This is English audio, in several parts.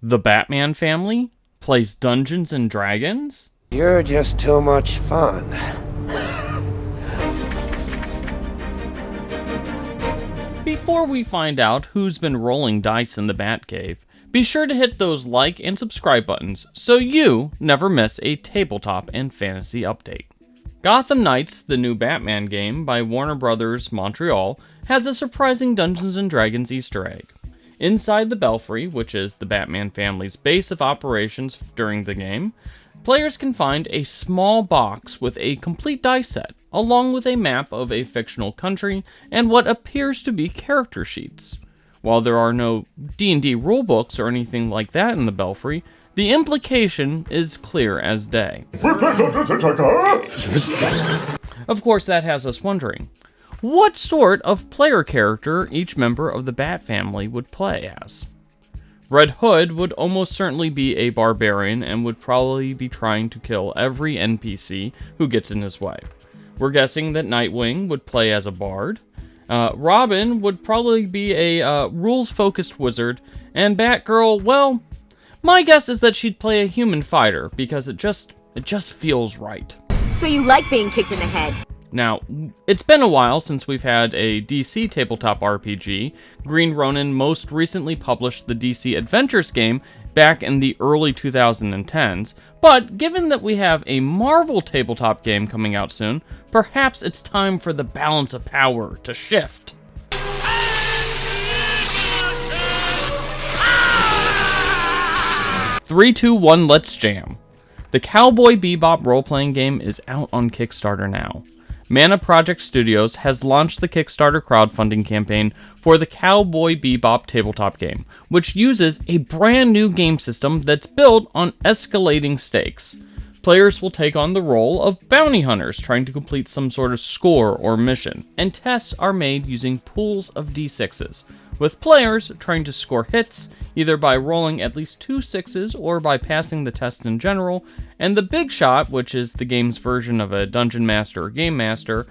The Batman family plays Dungeons and Dragons? You're just too much fun. Before we find out who's been rolling dice in the Batcave, be sure to hit those like and subscribe buttons so you never miss a tabletop and fantasy update. Gotham Knights, the new Batman game by Warner Bros. Montreal, has a surprising Dungeons & Dragons Easter egg. Inside the Belfry, which is the Batman family's base of operations during the game, players can find a small box with a complete dice set, along with a map of a fictional country and what appears to be character sheets. While there are no D&D rulebooks or anything like that in the Belfry, the implication is clear as day. Of course, that has us wondering, what sort of player character each member of the Bat family would play as? Red Hood would almost certainly be a barbarian and would probably be trying to kill every NPC who gets in his way. We're guessing that Nightwing would play as a bard. Robin would probably be a rules-focused wizard, and Batgirl, well, my guess is that she'd play a human fighter because it just feels right. So you like being kicked in the head? Now, it's been a while since we've had a DC tabletop RPG. Green Ronin most recently published the DC Adventures game back in the early 2010s, but given that we have a Marvel tabletop game coming out soon, perhaps it's time for the balance of power to shift. Three, two, one, let's jam. The Cowboy Bebop role-playing game is out on Kickstarter now. Mana Project Studios has launched the Kickstarter crowdfunding campaign for the Cowboy Bebop tabletop game, which uses a brand new game system that's built on escalating stakes. Players will take on the role of bounty hunters trying to complete some sort of score or mission, and tests are made using pools of d6s, with players trying to score hits either by rolling at least 2 6s or by passing the test in general, and the big shot, which is the game's version of a dungeon master or game master,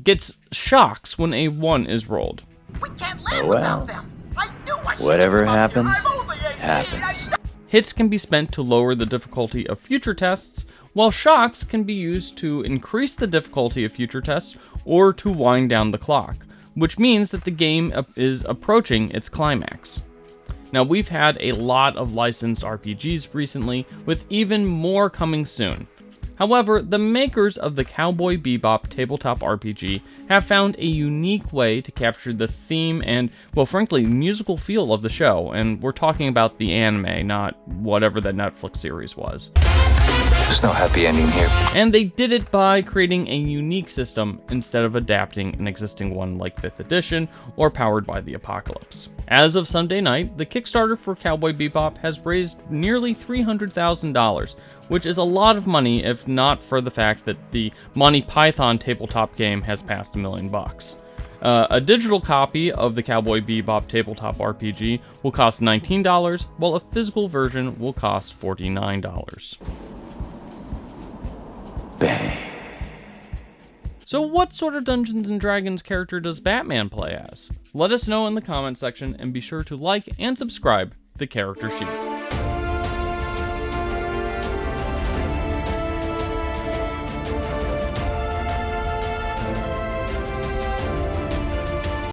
gets shocks when a 1 is rolled. We can't live without them. I knew I should Whatever have come happens, here. I'm only 18. happens. Hits can be spent to lower the difficulty of future tests, while shocks can be used to increase the difficulty of future tests or to wind down the clock, which means that the game is approaching its climax. Now, we've had a lot of licensed RPGs recently, with even more coming soon. However, the makers of the Cowboy Bebop tabletop RPG have found a unique way to capture the theme and, well, frankly, musical feel of the show, and we're talking about the anime, not whatever the Netflix series was. There's no happy ending here. And they did it by creating a unique system instead of adapting an existing one like 5th edition or Powered by the Apocalypse. As of Sunday night, the Kickstarter for Cowboy Bebop has raised nearly $300,000, which is a lot of money if not for the fact that the Monty Python tabletop game has passed $1 million. A digital copy of the Cowboy Bebop tabletop RPG will cost $19, while a physical version will cost $49. Bang. So what sort of Dungeons & Dragons character does Batman play as? Let us know in the comment section, and be sure to like and subscribe the character sheet.